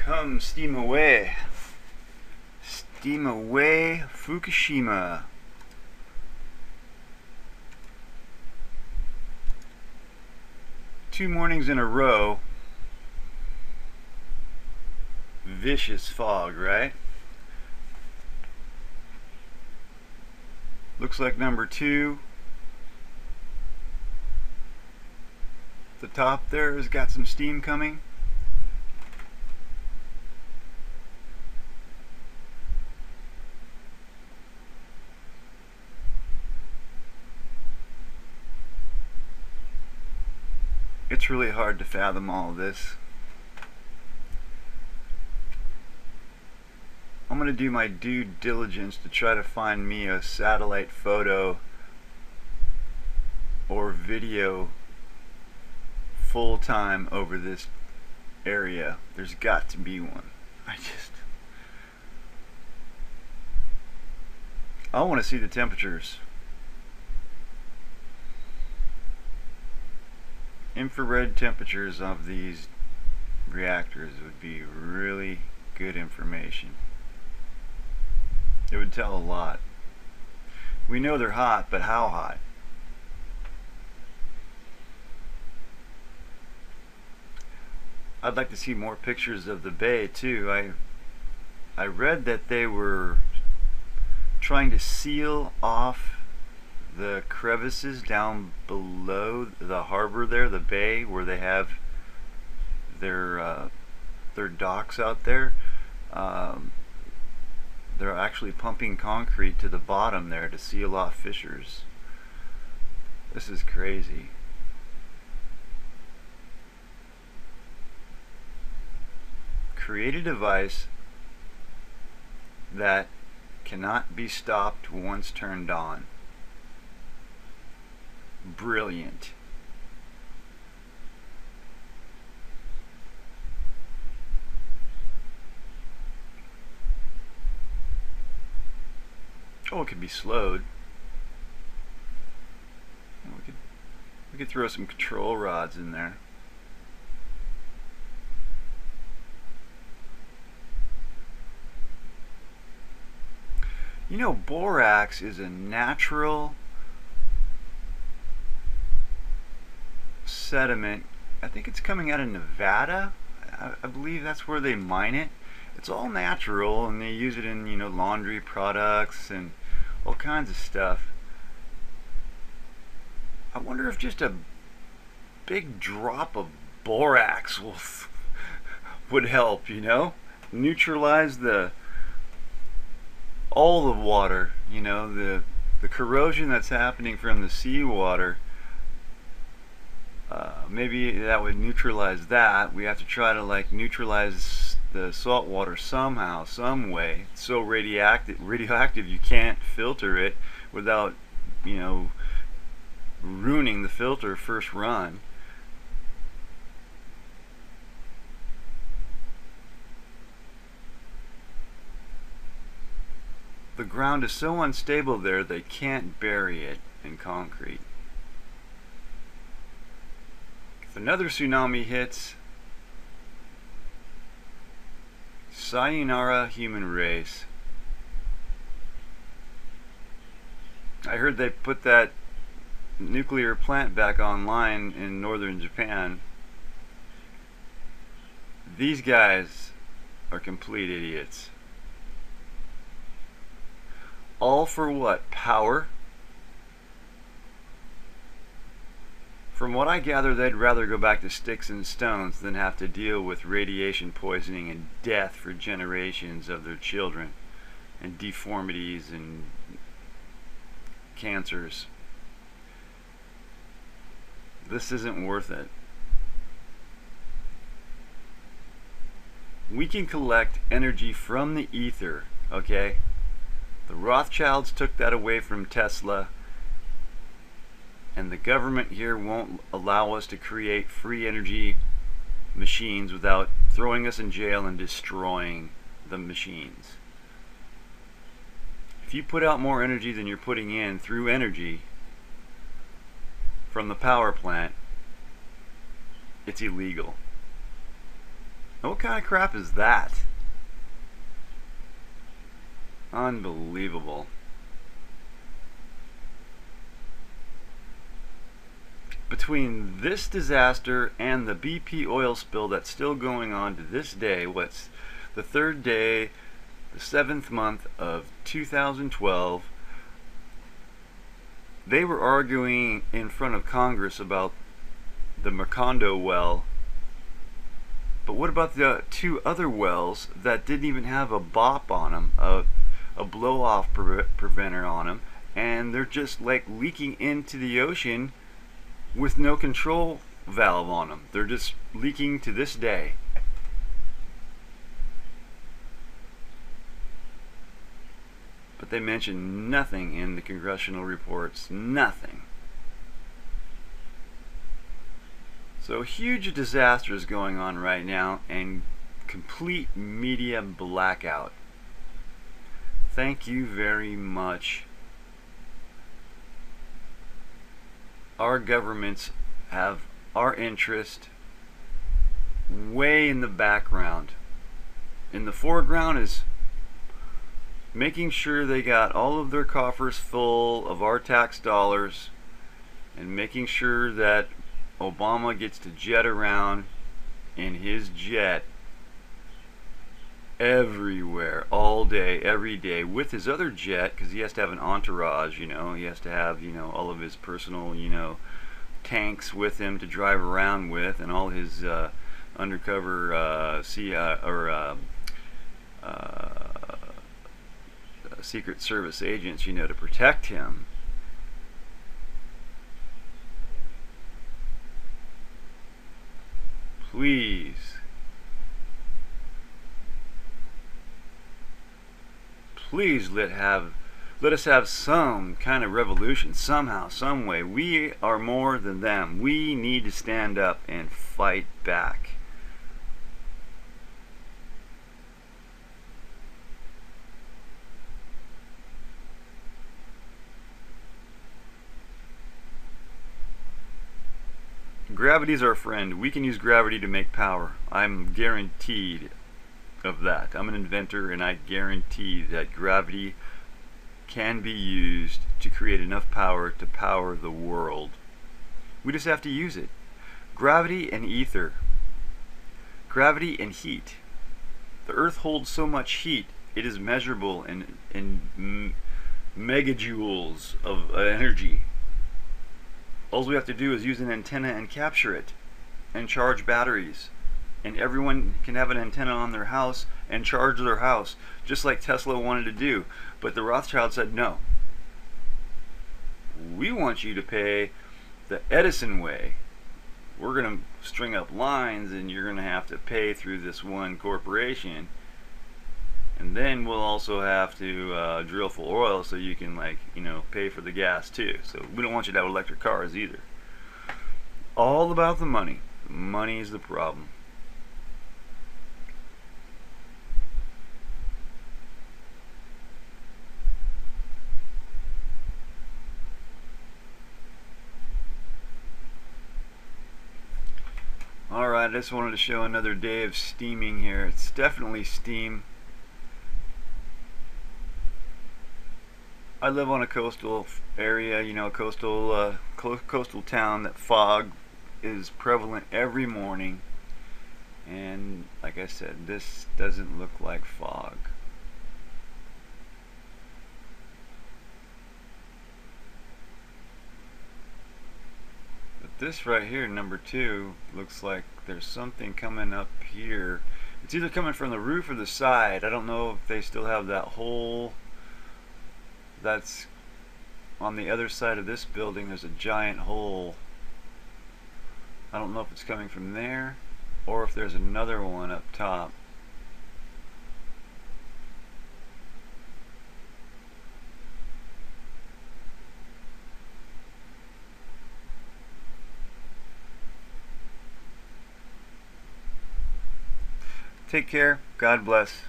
Come steam away. Steam away, Fukushima. Two mornings in a row. Vicious fog, right? Looks like number two. The top there has got some steam coming. It's really hard to fathom all of this. I'm going to do my due diligence to try to find me a satellite photo or video full time over this area. There's got to be one. I want to see the temperatures. Infrared temperatures of these reactors would be really good information. It would tell a lot. We know they're hot, but how hot? I'd like to see more pictures of the bay too. I read that they were trying to seal off the crevices down below the harbor there, the bay where they have their docks out there. They're actually pumping concrete to the bottom there to seal off fissures. This is crazy. Create a device that cannot be stopped once turned on. Brilliant. Oh, it could be slowed. We could throw some control rods in there. You know, borax is a natural sediment. I think it's coming out of Nevada. I believe that's where they mine it. It's all natural, and they use it in, laundry products and all kinds of stuff. I wonder if just a big drop of borax would help, neutralize all the water, the corrosion that's happening from the seawater. Maybe that would neutralize that. We have to try to neutralize the salt water somehow, some way. It's so radioactive you can't filter it without, ruining the filter first run. The ground is so unstable there they can't bury it in concrete. If another tsunami hits, sayonara human race. I heard they put that nuclear plant back online in northern Japan. These guys are complete idiots. All for what? Power? From what I gather, they'd rather go back to sticks and stones than have to deal with radiation poisoning and death for generations of their children, and deformities and cancers. This isn't worth it. We can collect energy from the ether, okay? The Rothschilds took that away from Tesla, and the government here won't allow us to create free energy machines without throwing us in jail and destroying the machines. If you put out more energy than you're putting in through energy from the power plant, it's illegal. What kind of crap is that? Unbelievable. Between this disaster and the BP oil spill that's still going on to this day, what's the third day, the 7th month of 2012, they were arguing in front of Congress about the Macondo well. But what about the 2 other wells that didn't even have a BOP on them, a blow-off preventer on them, and they're just like leaking into the ocean with no control valve on them? They're just leaking to this day. But they mention nothing in the congressional reports. Nothing. So huge disaster is going on right now, and complete media blackout. Thank you very much. Our governments have our interest way in the background. In the foreground is making sure they got all of their coffers full of our tax dollars, and making sure that Obama gets to jet around in his jet everywhere, all day, every day, with his other jet, because he has to have an entourage, you know. He has to have, you know, all of his personal, you know, tanks with him to drive around with, and all his undercover Secret Service agents, you know, to protect him. Please, please let us have some kind of revolution somehow, some way. We are more than them. We need to stand up and fight back. Gravity's our friend. We can use gravity to make power. I'm guaranteed of that. I'm an inventor, and I guarantee that gravity can be used to create enough power to power the world. We just have to use it. Gravity and ether. Gravity and heat. The Earth holds so much heat, it is measurable in megajoules of energy. All we have to do is use an antenna and capture it, and charge batteries. And everyone can have an antenna on their house and charge their house, just like Tesla wanted to do. But the Rothschild said, no. We want you to pay the Edison way. We're going to string up lines, and you're going to have to pay through this one corporation. And then we'll also have to drill for oil so you can, like, you know, pay for the gas too. So we don't want you to have electric cars either. All about the money. Money is the problem. Alright, I just wanted to show another day of steaming here. It's definitely steam. I live on a coastal area, you know, coastal town that fog is prevalent every morning. And like I said, this doesn't look like fog. But this right here, number 2, looks like there's something coming up here. It's either coming from the roof or the side. I don't know if they still have that hole. That's on the other side of this building. There's a giant hole. I don't know if it's coming from there or if there's another one up top. Take care. God bless.